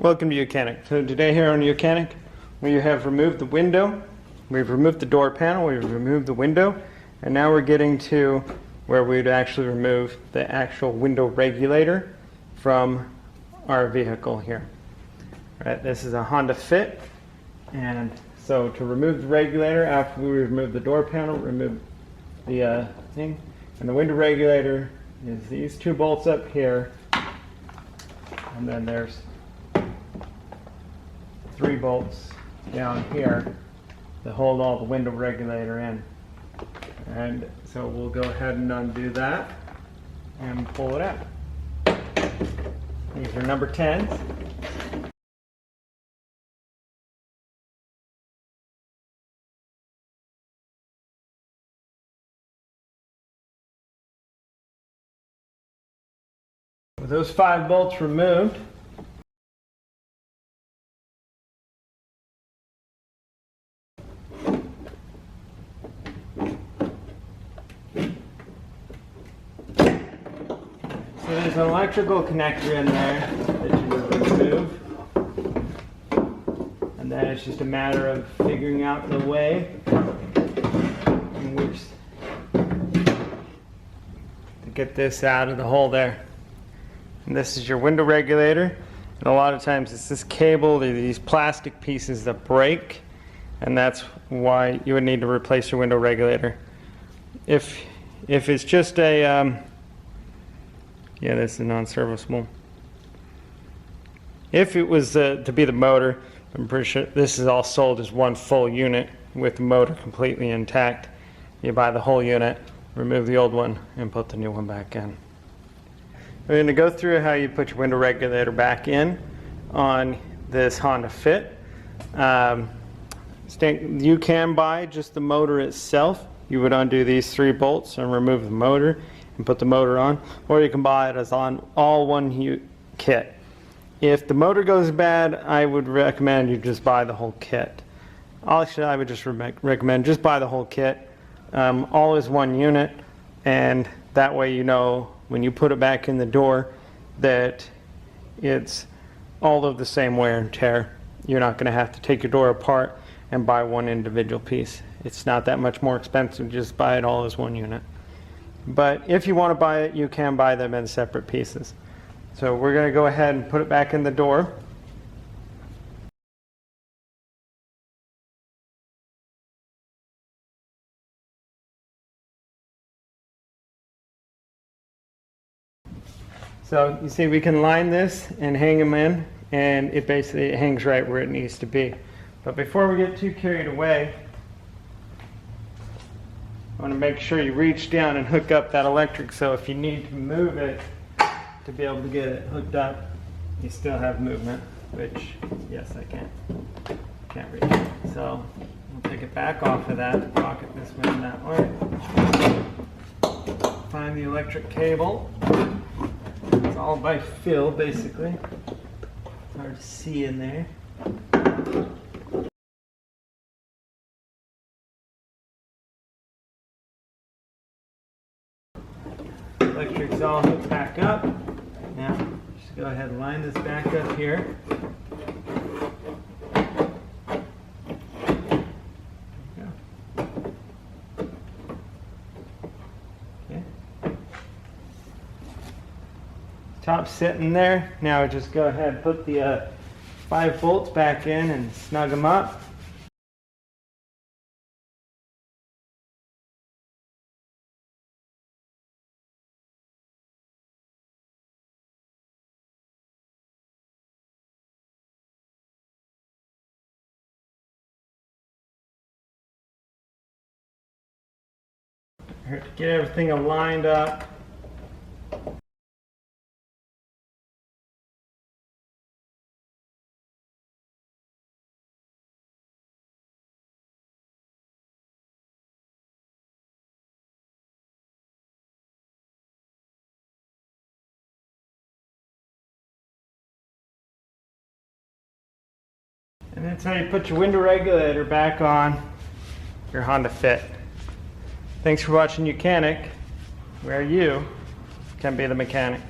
Welcome to YOUCANIC. So today here on YOUCANIC, we have removed the window, we've removed the door panel, we've removed the window, and now we're getting to where we'd actually remove the actual window regulator from our vehicle here. Right, this is a Honda Fit, and so to remove the regulator, after we remove the door panel, remove the thing, and the window regulator is these two bolts up here, and then there's 3 bolts down here to hold all the window regulator in. And so we'll go ahead and undo that and pull it out. These are number 10s. With those 5 bolts removed, so there's an electrical connector in there that you would remove, and then it's just a matter of figuring out the way in which to get this out of the hole there. And this is your window regulator, and a lot of times it's this cable, these plastic pieces that break, and that's why you would need to replace your window regulator. If it's just a yeah, this is non-serviceable. If it was to be the motor, I'm pretty sure this is all sold as one full unit with the motor completely intact. You buy the whole unit, remove the old one, and put the new one back in. We're going to go through how you put your window regulator back in on this Honda Fit. You can buy just the motor itself. You would undo these 3 bolts and remove the motor and put the motor on, or you can buy it as on all one kit. If the motor goes bad, I would recommend you just buy the whole kit. Actually, I would just recommend just buy the whole kit. All is one unit, and that way you know when you put it back in the door that it's all of the same wear and tear. You're not going to have to take your door apart and buy one individual piece. It's not that much more expensive, just buy it all as one unit. But if you want to buy it, you can buy them in separate pieces. So we're going to go ahead and put it back in the door. So you see we can line this and hang them in, and it basically hangs right where it needs to be. But before we get too carried away, I want to make sure you reach down and hook up that electric, so if you need to move it to be able to get it hooked up, you still have movement, which, yes, I can't reach it. So we'll take it back off of that, rock it this way and that way. Find the electric cable. It's all by feel, basically. It's hard to see in there. Electric's all hooked back up. Now, just go ahead and line this back up here. Okay. Top's sitting there. Now just go ahead and put the 5 bolts back in and snug them up. Get everything lined up. And that's how you put your window regulator back on your Honda Fit. Thanks for watching YOUCANIC, where you can be the mechanic.